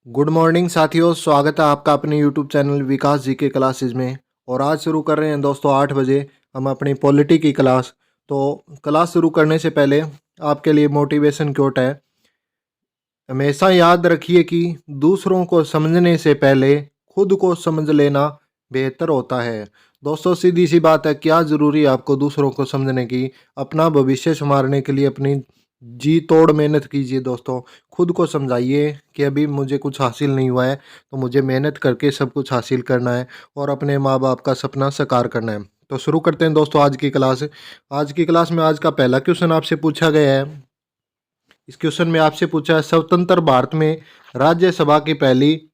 Good morning साथियों, स्वागत है आपका अपने यूट्यूब चैनल विकास जी के क्लासेज में। और आज शुरू कर रहे हैं दोस्तों 8 बजे हम अपनी पॉलिटी की क्लास। तो क्लास शुरू करने से पहले आपके लिए मोटिवेशन कोट है। हमेशा याद रखिए कि दूसरों को समझने से पहले खुद को समझ लेना बेहतर होता है। दोस्तों सीधी सी बात है, क्या ज़रूरी है आपको दूसरों को समझने की? अपना भविष्य संवारने के लिए अपनी जी तोड़ मेहनत कीजिए दोस्तों। खुद को समझाइए कि अभी मुझे कुछ हासिल नहीं हुआ है, तो मुझे मेहनत करके सब कुछ हासिल करना है और अपने माँ बाप का सपना साकार करना है। तो शुरू करते हैं दोस्तों आज की क्लास। आज की क्लास में आज का पहला क्वेश्चन आपसे पूछा गया है। इस क्वेश्चन में आपसे पूछा है, स्वतंत्र भारत में राज्यसभा की पहली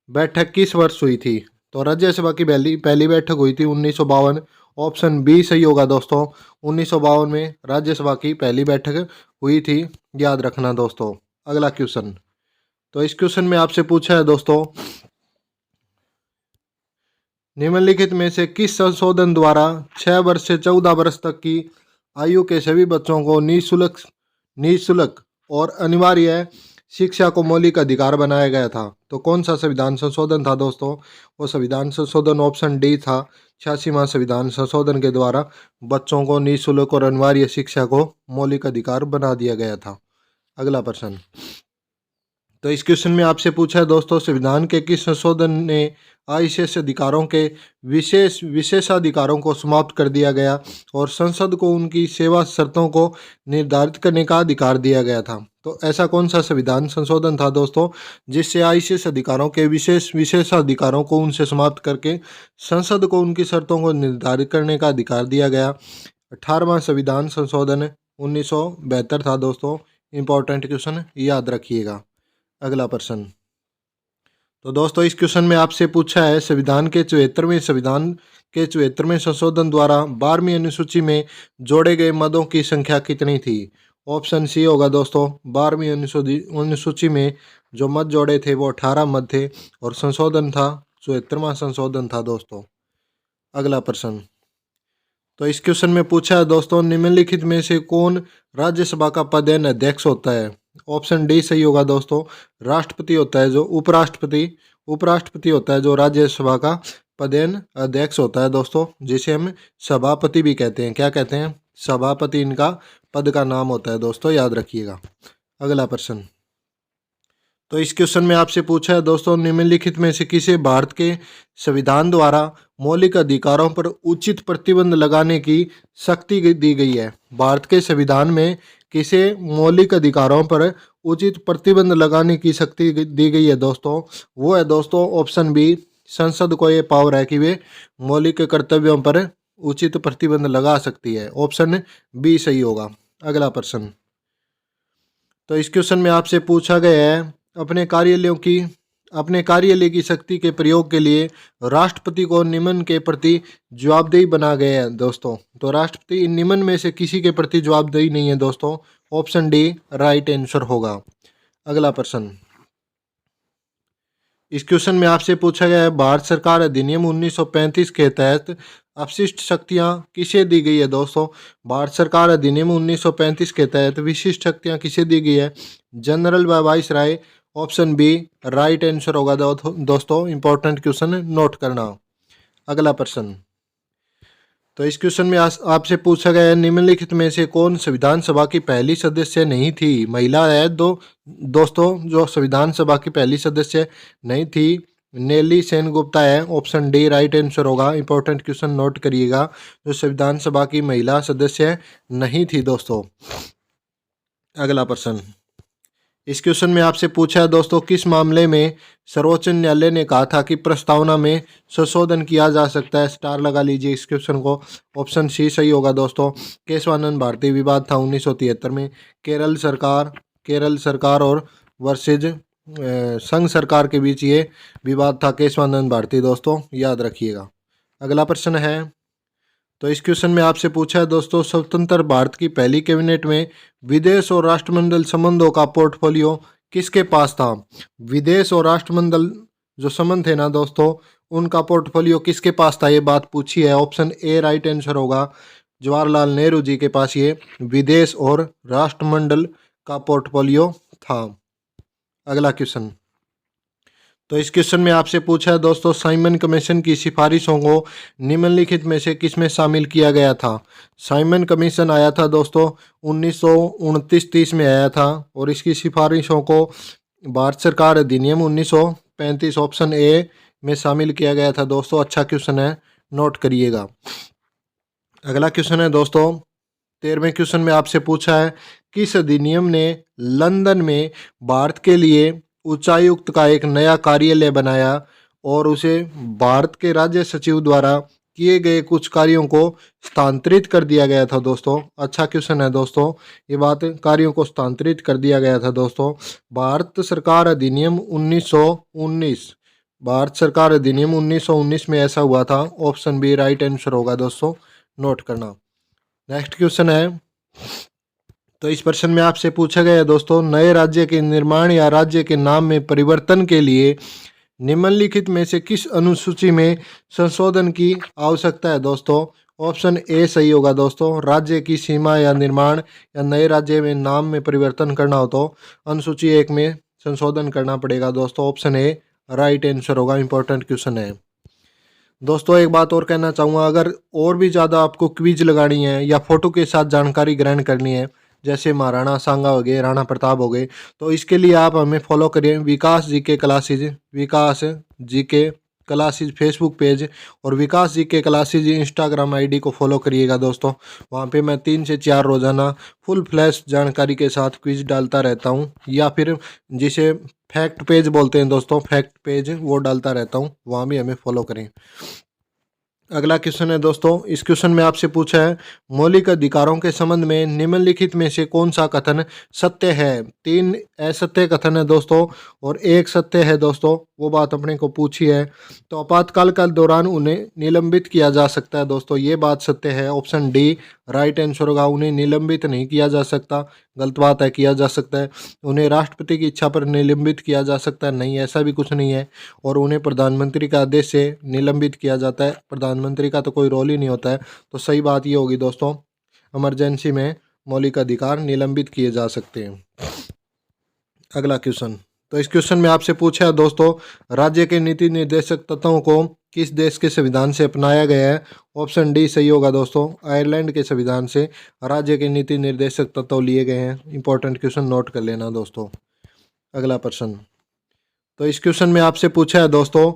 बैठक किस वर्ष हुई थी? तो राज्यसभा की पहली पहली बैठक हुई थी 1952। ऑप्शन बी सही होगा दोस्तों। 1952 में राज्यसभा की पहली बैठक हुई थी, याद रखना दोस्तों। अगला क्वेश्चन। तो इस क्वेश्चन में आपसे पूछा है दोस्तों, निम्नलिखित में से किस संशोधन द्वारा 6 वर्ष से 14 वर्ष तक की आयु के सभी बच्चों को निःशुल्क और अनिवार्य शिक्षा को मौलिक अधिकार बनाया गया था? तो कौन सा संविधान संशोधन था दोस्तों? वो संविधान संशोधन ऑप्शन डी था। 86वां संविधान संशोधन के द्वारा बच्चों को निःशुल्क और अनिवार्य शिक्षा को मौलिक अधिकार बना दिया गया था। अगला प्रश्न। तो इस क्वेश्चन में आपसे पूछा है दोस्तों, संविधान के किस संशोधन ने आईसीएस अधिकारों के विशेषाधिकारों को समाप्त कर दिया गया और संसद को उनकी सेवा शर्तों को निर्धारित करने का अधिकार दिया गया था? तो ऐसा कौन सा संविधान संशोधन था दोस्तों जिससे आईसीएस अधिकारों के विशेषाधिकारों को उनसे समाप्त करके संसद को उनकी शर्तों को निर्धारित करने का अधिकार दिया गया? 18वां संविधान संशोधन 1972 था दोस्तों। इंपॉर्टेंट क्वेश्चन, याद रखिएगा। अगला प्रश्न। तो दोस्तों इस क्वेश्चन में आपसे पूछा है, संविधान के 74वें संशोधन द्वारा 12वीं अनुसूची में जोड़े गए मदों की संख्या कितनी थी? ऑप्शन सी होगा दोस्तों। 12वीं अनुसूची में जो मद जोड़े थे वो 18 मद थे और संशोधन था 74वां संशोधन था दोस्तों। अगला प्रश्न। तो इस क्वेश्चन में पूछा है दोस्तों, निम्नलिखित में से कौन राज्यसभा का पदेन अध्यक्ष होता है? ऑप्शन डी सही होगा दोस्तों। राष्ट्रपति होता है जो उपराष्ट्रपति होता है जो राज्यसभा का पदेन अध्यक्ष होता है दोस्तों, जिसे हम सभापति भी कहते हैं। क्या कहते हैं? सभापति इनका पद का नाम होता है दोस्तों, याद रखिएगा। अगला प्रश्न। तो इस क्वेश्चन में आपसे पूछा है दोस्तों, निम्नलिखित में से किसे भारत के संविधान द्वारा मौलिक अधिकारों पर उचित प्रतिबंध लगाने की शक्ति दी गई है? भारत के संविधान में किसे मौलिक अधिकारों पर उचित प्रतिबंध लगाने की शक्ति दी गई है दोस्तों? वो है दोस्तों ऑप्शन बी। संसद को ये पावर है कि वे मौलिक कर्तव्यों पर उचित प्रतिबंध लगा सकती है। ऑप्शन बी सही होगा। अगला प्रश्न। तो इस क्वेश्चन में आपसे पूछा गया है, अपने कार्यालय की शक्ति के प्रयोग के लिए राष्ट्रपति को निम्न के प्रति जवाबदेही बना गया है दोस्तों। तो राष्ट्रपति इन निम्न में से किसी के प्रति जवाबदेही नहीं है दोस्तों। ऑप्शन डी राइट आंसर होगा। अगला प्रश्न। इस क्वेश्चन में आपसे पूछा गया है, भारत सरकार अधिनियम 1935 के तहत अपशिष्ट शक्तियां किसे दी गई है दोस्तों? भारत सरकार अधिनियम 1935 के तहत विशिष्ट शक्तियां किसे दी गई है? जनरल व viceroy. Option B right answer होगा दोस्तों। इंपॉर्टेंट क्वेश्चन नोट करना। अगला प्रश्न। तो इस क्वेश्चन में आपसे पूछा गया है, निम्नलिखित में से कौन संविधान सभा की पहली सदस्य नहीं थी? महिला है दोस्तों जो संविधान सभा की पहली सदस्य नहीं थी, नेली सेनगुप्ता है। ऑप्शन डी राइट आंसर होगा। इंपॉर्टेंट क्वेश्चन नोट करिएगा, जो संविधान सभा की महिला सदस्य नहीं थी दोस्तों। अगला प्रश्न। इस क्वेश्चन में आपसे पूछा है दोस्तों, किस मामले में सर्वोच्च न्यायालय ने कहा था कि प्रस्तावना में संशोधन किया जा सकता है? स्टार लगा लीजिए इस क्वेश्चन को। ऑप्शन सी सही होगा दोस्तों। केशवानंद भारती विवाद था 1973 में। केरल सरकार और वर्सेज संघ सरकार के बीच ये विवाद था, केशवानंद भारती दोस्तों, याद रखिएगा। अगला प्रश्न है। तो इस क्वेश्चन में आपसे पूछा है दोस्तों, स्वतंत्र भारत की पहली कैबिनेट में विदेश और राष्ट्रमंडल संबंधों का पोर्टफोलियो किसके पास था? विदेश और राष्ट्रमंडल जो संबंध थे ना दोस्तों, उनका पोर्टफोलियो किसके पास था? ये बात पूछी है। ऑप्शन ए राइट आंसर होगा। जवाहरलाल नेहरू जी के पास ये विदेश और राष्ट्रमंडल का पोर्टफोलियो था। अगला क्वेश्चन। तो इस क्वेश्चन में आपसे पूछा है दोस्तों, साइमन कमीशन की सिफारिशों को निम्नलिखित में से किसमें शामिल किया गया था। साइमन कमीशन आया था दोस्तों 1929-30 में आया था, और इसकी सिफारिशों को भारत सरकार अधिनियम 1935 ऑप्शन ए में शामिल किया गया था दोस्तों। अच्छा क्वेश्चन है, नोट करिएगा। अगला क्वेश्चन है दोस्तों, 13वें क्वेश्चन में आपसे पूछा है, किस अधिनियम ने लंदन में भारत के लिए उच्चायुक्त का एक नया कार्यालय बनाया और उसे भारत के राज्य सचिव द्वारा किए गए कुछ कार्यों को स्थानांतरित कर दिया गया था दोस्तों। अच्छा क्वेश्चन है दोस्तों, ये बात कार्यों को स्थानांतरित कर दिया गया था दोस्तों। भारत सरकार अधिनियम 1919, भारत सरकार अधिनियम 1919 में ऐसा हुआ था। ऑप्शन बी राइट आंसर होगा दोस्तों, नोट करना। नेक्स्ट क्वेश्चन है, तो इस प्रश्न में आपसे पूछा गया है दोस्तों, नए राज्य के निर्माण या राज्य के नाम में परिवर्तन के लिए निम्नलिखित में से किस अनुसूची में संशोधन की आवश्यकता है दोस्तों। ऑप्शन ए सही होगा दोस्तों, राज्य की सीमा या निर्माण या नए राज्य में नाम में परिवर्तन करना हो तो अनुसूची 1 में संशोधन करना पड़ेगा दोस्तों। ऑप्शन ए राइट आंसर होगा, इंपॉर्टेंट क्वेश्चन है दोस्तों। एक बात और कहना चाहूँगा, अगर और भी ज़्यादा आपको क्विज लगानी है या फोटो के साथ जानकारी ग्रहण करनी है, जैसे महाराणा सांगा हो गए, राणा प्रताप हो गए, तो इसके लिए आप हमें फॉलो करिए विकास जीके क्लासेज, विकास जीके क्लासेज फेसबुक पेज और विकास जीके क्लासेज इंस्टाग्राम आईडी को फॉलो करिएगा दोस्तों। वहाँ पे मैं 3 से 4 रोज़ाना फुल फ्लैश जानकारी के साथ क्विज डालता रहता हूँ, या फिर जिसे फैक्ट पेज बोलते हैं दोस्तों, फैक्ट पेज वो डालता रहता हूँ, वहाँ भी हमें फॉलो करें। अगला क्वेश्चन है दोस्तों, इस क्वेश्चन में आपसे पूछा है, मौलिक अधिकारों के संबंध में निम्नलिखित में से कौन सा कथन सत्य है। 3 असत्य कथन है दोस्तों और 1 सत्य है दोस्तों, वो बात अपने को पूछी है। तो आपातकाल के दौरान उन्हें निलंबित किया जा सकता है दोस्तों, ये बात सत्य है। ऑप्शन डी राइट आंसर होगा, उन्हें निलंबित नहीं किया जा सकता। गलत बात है, किया जा सकता है। उन्हें राष्ट्रपति की इच्छा पर निलंबित किया जा सकता है, नहीं, ऐसा भी कुछ नहीं है। और उन्हें प्रधानमंत्री का आदेश से निलंबित किया जाता है, प्रधानमंत्री का तो कोई रोल ही नहीं होता है। तो सही बात ये होगी दोस्तों, इमरजेंसी में मौलिक अधिकार निलंबित किए जा सकते हैं। अगला क्वेश्चन, तो इस क्वेश्चन में आपसे पूछा है दोस्तों, राज्य के नीति निर्देशक तत्वों को किस देश के संविधान से अपनाया गया है। ऑप्शन डी सही होगा दोस्तों, आयरलैंड के संविधान से राज्य के नीति निर्देशक तत्व लिए गए हैं। इंपॉर्टेंट क्वेश्चन, नोट कर लेना दोस्तों। अगला प्रश्न, तो इस क्वेश्चन में आपसे पूछा है दोस्तों,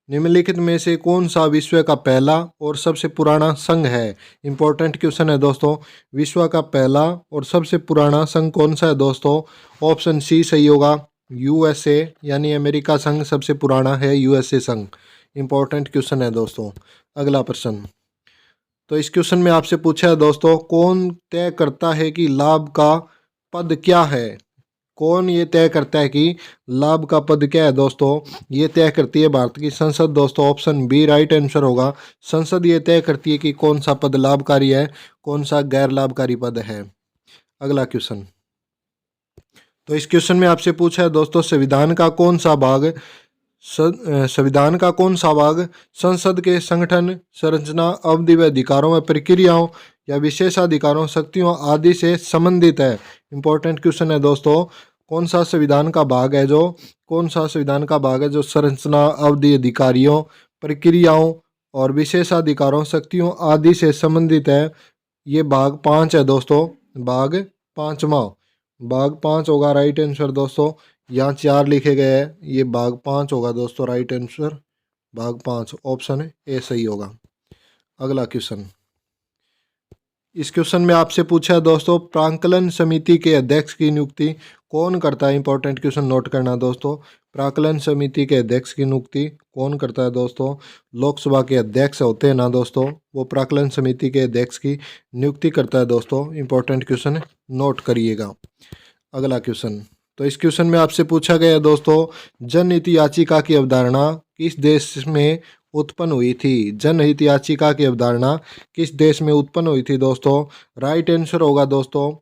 निम्नलिखित में से कौन सा विश्व का पहला और सबसे पुराना संघ है। इंपॉर्टेंट क्वेश्चन है दोस्तों, विश्व का पहला और सबसे पुराना संघ कौन सा है दोस्तों। ऑप्शन सी सही होगा, यूएसए, यानी अमेरिका संघ सबसे पुराना है, यूएसए संघ। इंपॉर्टेंट क्वेश्चन है दोस्तों। अगला प्रश्न, तो इस क्वेश्चन में आपसे पूछा है दोस्तों, कौन तय करता है कि लाभ का पद क्या है। कौन ये तय करता है कि लाभ का पद क्या है दोस्तों। ये तय करती है भारत की संसद दोस्तों। ऑप्शन बी राइट आंसर होगा, संसद ये तय करती है कि कौन सा पद लाभकारी है, कौन सा गैर लाभकारी पद है। अगला क्वेश्चन, तो इस क्वेश्चन में आपसे पूछा है दोस्तों, संविधान का कौन सा भाग संसद के संगठन, संरचना, अवधि व अधिकारों व प्रक्रियाओं या विशेषाधिकारों, शक्तियों आदि से संबंधित है। इंपॉर्टेंट क्वेश्चन है दोस्तों, कौन सा संविधान का भाग है जो संरचना, अवधि, अधिकारियों, प्रक्रियाओं और विशेषाधिकारों, शक्तियों आदि से संबंधित है। ये भाग 5 है दोस्तों, भाग 5वां, भाग 5 होगा राइट आंसर दोस्तों। यहाँ 4 लिखे गए हैं, ये भाग 5 होगा दोस्तों, राइट आंसर भाग 5, ऑप्शन ए सही होगा। अगला क्वेश्चन, इस क्वेश्चन में आपसे पूछा है दोस्तों, प्राक्कलन समिति के अध्यक्ष की नियुक्ति कौन करता है। इंपॉर्टेंट क्वेश्चन, नोट करना दोस्तों। प्राक्कलन समिति के अध्यक्ष की नियुक्ति कौन करता है दोस्तों। लोकसभा के अध्यक्ष होते हैं ना दोस्तों, वो प्राक्कलन समिति के अध्यक्ष की नियुक्ति करता है दोस्तों। इंपॉर्टेंट क्वेश्चन, नोट करिएगा। अगला क्वेश्चन, तो इस क्वेश्चन में आपसे पूछा गया है दोस्तों, जनहित याचिका की अवधारणा किस देश में उत्पन्न हुई थी। जनहित याचिका की अवधारणा किस देश में उत्पन्न हुई थी दोस्तों। राइट आंसर होगा दोस्तों,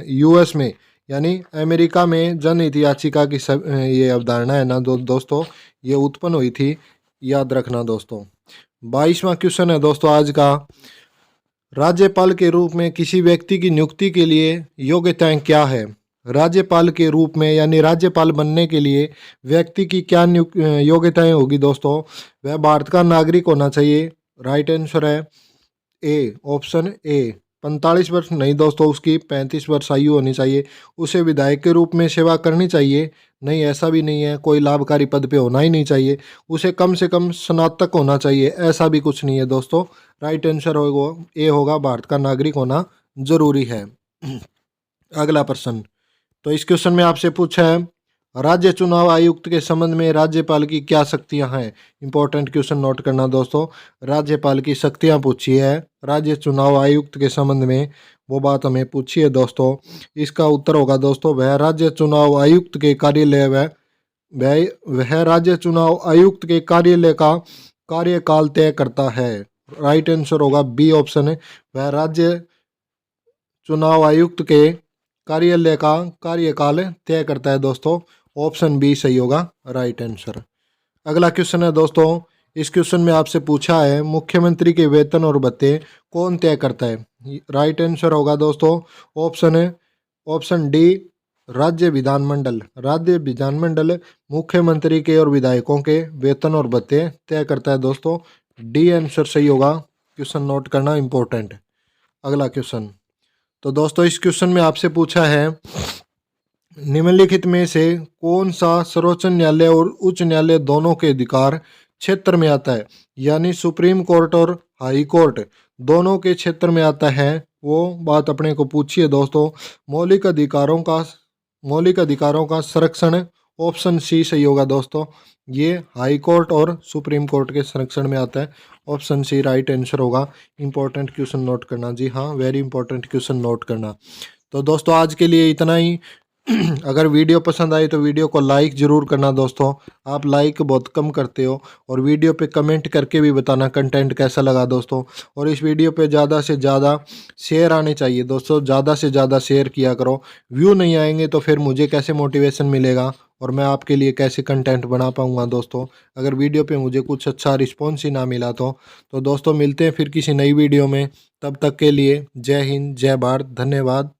यूएस में, यानी अमेरिका में जनहित याचिका की ये अवधारणा है ना दोस्तों, ये उत्पन्न हुई थी, याद रखना दोस्तों। 22वां क्वेश्चन है दोस्तों आज का, राज्यपाल के रूप में किसी व्यक्ति की नियुक्ति के लिए योग्यताएं क्या है। राज्यपाल के रूप में यानी राज्यपाल बनने के लिए व्यक्ति की क्या योग्यताएं होगी दोस्तों? वह भारत का नागरिक होना चाहिए। राइट आंसर है ए, ऑप्शन ए। 45 वर्ष नहीं दोस्तों, उसकी 35 वर्ष आयु होनी चाहिए। उसे विधायक के रूप में सेवा करनी चाहिए? नहीं, ऐसा भी नहीं है। कोई लाभकारी पद पे होना ही नहीं चाहिए। उसे कम से कम स्नातक होना चाहिए? ऐसा भी कुछ नहीं है दोस्तों। राइट आंसर होगा ए होगा, भारत का नागरिक होना जरूरी है। अगला प्रश्न, तो इस क्वेश्चन में आपसे पूछा है राज्य चुनाव आयुक्त के संबंध में राज्यपाल की क्या शक्तियां हैं? इंपॉर्टेंट क्वेश्चन नोट करना दोस्तों। राज्यपाल की शक्तियां पूछी है राज्य चुनाव आयुक्त के संबंध में, वो बात हमें पूछी है दोस्तों। इसका उत्तर होगा दोस्तों, वह राज्य चुनाव आयुक्त के कार्यालय वह राज्य चुनाव आयुक्त के कार्यालय का कार्यकाल तय करता है। राइट आंसर होगा बी, ऑप्शन है। वह राज्य चुनाव आयुक्त के कार्यालय का कार्यकाल तय करता है दोस्तों। ऑप्शन बी सही होगा राइट आंसर। अगला क्वेश्चन है दोस्तों, इस क्वेश्चन में आपसे पूछा है मुख्यमंत्री के वेतन और भत्ते कौन तय करता है? राइट आंसर होगा दोस्तों, ऑप्शन डी, राज्य विधानमंडल। राज्य विधानमंडल मुख्यमंत्री के और विधायकों के वेतन और भत्ते तय करता है दोस्तों। डी आंसर सही होगा। क्वेश्चन नोट करना इंपॉर्टेंट। अगला क्वेश्चन, तो दोस्तों इस क्वेश्चन में आपसे पूछा है निम्नलिखित में से कौन सा सर्वोच्च न्यायालय और उच्च न्यायालय दोनों के अधिकार क्षेत्र में आता है? यानी सुप्रीम कोर्ट और हाई कोर्ट दोनों के क्षेत्र में आता है। वो बात अपने को पूछिए दोस्तों। मौलिक अधिकारों का संरक्षण, ऑप्शन सी सही होगा दोस्तों। ये हाई कोर्ट और सुप्रीम कोर्ट के संरक्षण में आता है। ऑप्शन सी राइट आंसर होगा। इंपॉर्टेंट क्वेश्चन नोट करना, जी हाँ, वेरी इंपॉर्टेंट क्वेश्चन नोट करना। तो दोस्तों आज के लिए इतना ही। अगर वीडियो पसंद आई तो वीडियो को लाइक ज़रूर करना दोस्तों। आप लाइक बहुत कम करते हो। और वीडियो पे कमेंट करके भी बताना कंटेंट कैसा लगा दोस्तों। और इस वीडियो पे ज़्यादा से ज़्यादा शेयर आने चाहिए दोस्तों। ज़्यादा से ज़्यादा शेयर किया करो। व्यू नहीं आएंगे तो फिर मुझे कैसे मोटिवेशन मिलेगा और मैं आपके लिए कैसे कंटेंट बना पाऊँगा दोस्तों, अगर वीडियो पे मुझे कुछ अच्छा रिस्पॉन्स ही ना मिला तो दोस्तों मिलते हैं फिर किसी नई वीडियो में। तब तक के लिए जय हिंद, जय भारत, धन्यवाद।